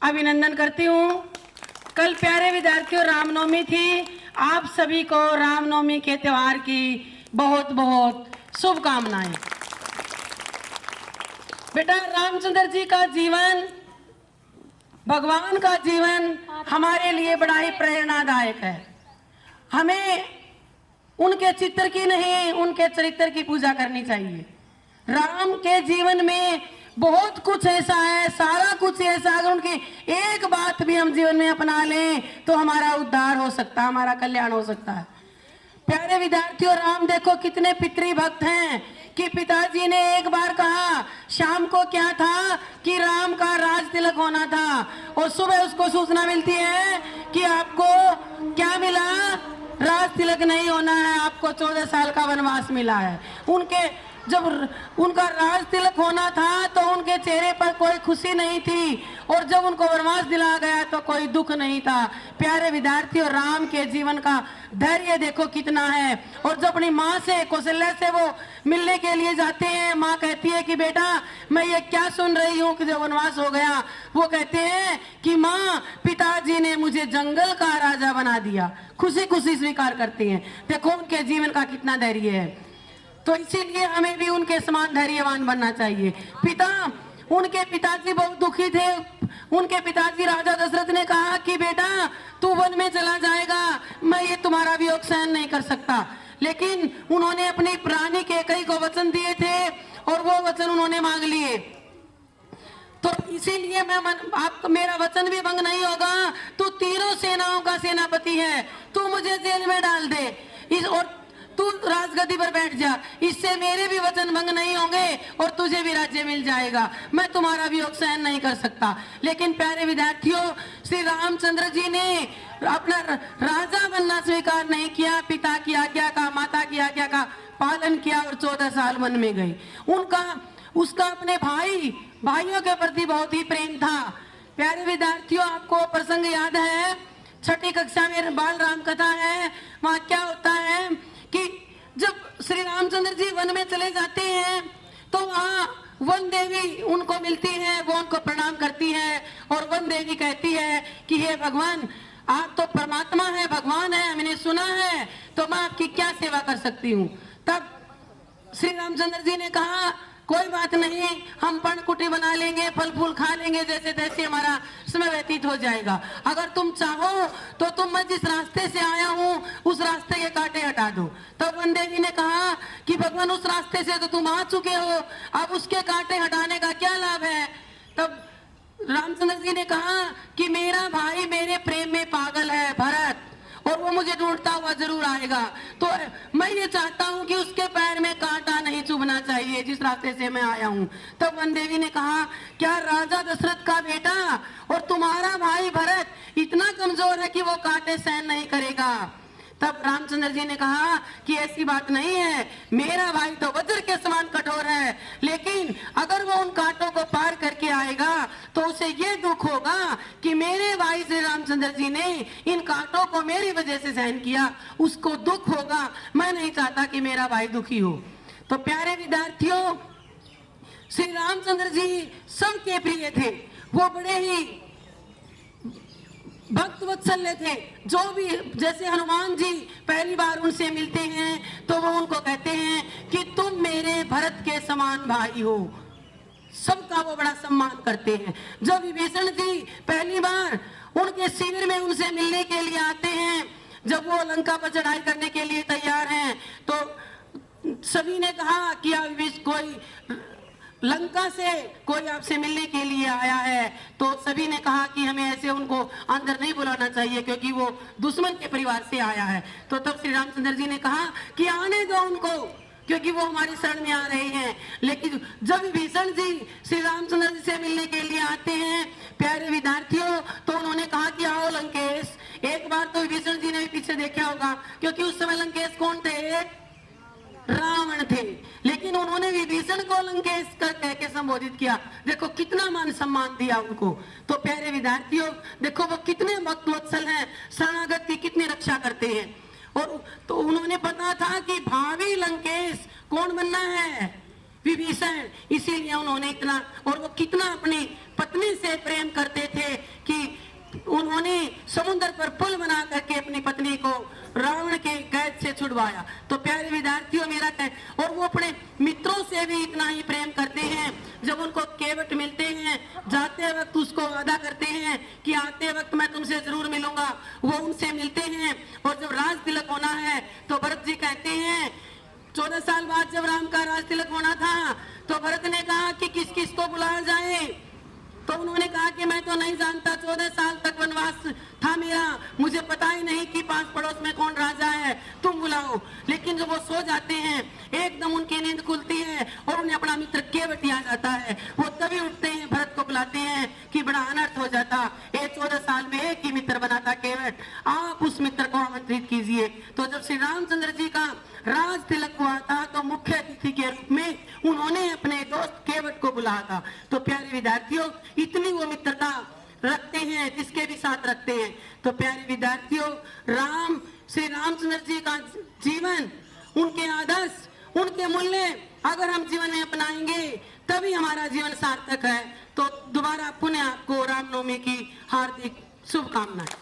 अभिनंदन करती हूँ। कल प्यारे विद्यार्थियों रामनवमी थी। आप सभी को रामनवमी के त्योहार की बहुत बहुत शुभकामनाएं। बेटा, रामचंद्र जी का जीवन, भगवान का जीवन हमारे लिए बड़ा ही प्रेरणादायक है। हमें उनके चित्र की नहीं, उनके चरित्र की पूजा करनी चाहिए। राम के जीवन में बहुत कुछ ऐसा है, सारा कुछ ऐसा, अगर उनकी एक बात भी हम जीवन में अपना लें तो हमारा उद्धार हो सकता है, हमारा कल्याण हो सकता है। प्यारे विद्यार्थियों, राम देखो कितने पितृभक्त हैं कि पिताजी ने एक बार कहा, शाम को क्या था कि राम का राज तिलक होना था, और सुबह उसको सूचना मिलती है कि आपको क्या मिला, राज तिलक नहीं होना है, आपको 14 साल का वनवास मिला है। जब उनका राज तिलक होना था तो उनके चेहरे पर कोई खुशी नहीं थी, और जब उनको वनवास दिलाया गया तो कोई दुख नहीं था। प्यारे विद्यार्थियों, राम के जीवन का धैर्य देखो कितना है। और जब अपनी माँ से, कौशल्या से वो मिलने के लिए जाते हैं, माँ कहती है कि बेटा मैं ये क्या सुन रही हूँ कि जब वनवास हो गया, वो कहते हैं कि माँ पिताजी ने मुझे जंगल का राजा बना दिया। खुशी खुशी स्वीकार करती हैं। देखो उनके जीवन का कितना धैर्य है। तो इसीलिए हमें भी उनके समान धैर्यवान बनना चाहिए। उनके पिताजी बहुत दुखी थे। उनके पिताजी राजा दशरथ ने कहा कि बेटा तू वन में चला जाएगा, मैं ये तुम्हारा वियोग सहन नहीं कर सकता। लेकिन उन्होंने अपनी रानी कैकेयी को वचन दिए थे और वो वचन उन्होंने मांग लिए। तो इसीलिए मेरा वचन भी भंग नहीं होगा। तू तीनों सेनाओं का सेनापति है, तू मुझे जेल में डाल दे और तू राजगद्दी पर बैठ जा, इससे मेरे भी वचन भंग नहीं होंगे और तुझे भी राज्य मिल जाएगा। मैं तुम्हारा वियोग सहन नहीं कर सकता। लेकिन प्यारे विद्यार्थियों, श्री रामचंद्र जी ने अपना राजा बनना स्वीकार नहीं किया। पिता की आज्ञा का, माता की आज्ञा का पालन किया और 14 साल वन में गए। उसका अपने भाइयों के प्रति बहुत ही प्रेम था। प्यारे विद्यार्थियों, आपको प्रसंग याद है, 6ठी कक्षा में बाल राम कथा है। वहां क्या होता है कि जब श्री रामचंद्र जी वन में चले जाते हैं तो वहाँ वन देवी उनको मिलती है, वो उनको प्रणाम करती है और वन देवी कहती है कि हे भगवान, आप तो परमात्मा है, भगवान है, मैंने सुना है, तो मैं आपकी क्या सेवा कर सकती हूँ। तब श्री रामचंद्र जी ने कहा कोई बात नहीं, हम पर्णकुटी बना लेंगे, फल फूल खा लेंगे, जैसे तैसे हमारा समय व्यतीत हो जाएगा। अगर तुम चाहो तो मैं जिस रास्ते से आया हूँ उस रास्ते के कांटे हटा दो। तब वन देवी ने कहा कि भगवान उस रास्ते से तो तुम आ चुके हो, अब उसके कांटे हटाने का क्या लाभ है। तब रामचंद्र जी ने कहा कि मेरा भाई मेरे प्रेम में पागल है भरत, और वो मुझे ढूंढता हुआ जरूर आएगा। तो मैं ये चाहता हूँ कि उसके पैर में कांटा नहीं चुभना चाहिए जिस रास्ते से मैं आया हूँ। तब वन देवी ने कहा क्या राजा दशरथ का बेटा और तुम्हारा भाई भरत इतना कमजोर है कि वो कांटे सहन नहीं करेगा। तब रामचंद्र जी ने कहा कि ऐसी बात नहीं है, मेरा भाई तो वज्र के समान कठोर है, लेकिन अगर वो उन कांटों को पार करके आएगा तो उसे ये दुख होगा कि मेरे भाई श्री रामचंद्र जी ने इन कांटों को मेरी वजह से सहन किया, उसको दुख होगा। मैं नहीं चाहता कि मेरा भाई दुखी हो। तो प्यारे विद्यार्थियों, श्री रामचंद्र जी सबके प्रिय थे। वो बड़े ही भक्त वत्सल्य थे। जो भी, जैसे हनुमान जी पहली बार उनसे मिलते हैं तो वो उनको कहते हैं कि तुम मेरे भरत के समान भाई हो। सबका वो बड़ा सम्मान करते हैं। जब विभीषण जी पहली बार उनके शिविर में उनसे मिलने के लिए आते हैं, जब वो लंका पर चढ़ाई करने के लिए तैयार हैं, तो सभी ने कहा कि कोई लंका से कोई आपसे मिलने के लिए आया है। तो सभी ने कहा कि हमें ऐसे उनको अंदर नहीं बुलाना चाहिए क्योंकि वो दुश्मन के परिवार से आया है। तो तब श्री रामचंद्र जी ने कहा कि आने दो उनको, क्योंकि वो हमारी शरण में आ रहे हैं। लेकिन जब विभीषण जी श्री रामचंद्र जी से मिलने के लिए आते हैं, प्यारे विद्यार्थियों, तो उन्होंने कहा कि आओ लंकेश। एक बार तो विभीषण जी ने भी पीछे देखा होगा, क्योंकि उस समय लंकेश कौन थे, रावण थे। लेकिन उन्होंने विभीषण को लंकेश कह के संबोधित किया। देखो कितना मान सम्मान दिया उनको। तो प्यारे विद्यार्थियों, देखो वो कितने भक्त वत्सल हैं, शरणागत की कितनी रक्षा करते हैं। और तो उन्होंने पता था कि भावी लंकेश कौन बनना है, विभीषण। इसीलिए उन्होंने इतना, और वो कितना अपनी पत्नी से प्रेम करते थे पाया। तो प्यारे विद्यार्थियों, मेरा और वो अपने मित्रों से भी इतना ही प्रेम करते हैं। जब उनको केवट मिलते हैं, जाते वक्त उसको वादा करते हैं कि आते वक्त मैं तुमसे जरूर मिलूंगा, वो उनसे मिलते हैं। और जब राज तिलक होना है तो भरत जी कहते हैं, 14 साल बाद जब राम का राज तिलक होना था तो भरत ने कहा कि किस किस को बुलाया जाए। तो उन्होंने कहा कि मैं तो नहीं जानता, 14 साल तक वनवास था मेरा, मुझे पता ही नहीं कि पास पड़ोस में कौन राजा है, तुम बुलाओ। लेकिन जब वो सो जाते हैं, एकदम उनकी नींद खुलती है और उन्हें अपना मित्र केवट याद आता है। वो तभी उठते हैं, भरत को बुलाते हैं कि बड़ा अनर्थ हो जाता, ये 14 साल में एक ही मित्र बना था केवट, आप उस मित्र को आमंत्रित कीजिए। तो जब श्री रामचंद्र जी का राज तिलक हुआ था तो मुख्य अतिथि के रूप में उन्होंने अपने दोस्त केवट को बुलाया था। तो प्यारे विद्यार्थियों, इतनी वो मित्रता रखते हैं जिसके भी साथ रखते हैं। तो प्यारे विद्यार्थियों, श्री रामचंद्र जी का जीवन, उनके आदर्श, उनके मूल्य अगर हम जीवन में अपनाएंगे तभी हमारा जीवन सार्थक है। तो दोबारा पुनः आपको रामनवमी की हार्दिक शुभकामनाएं।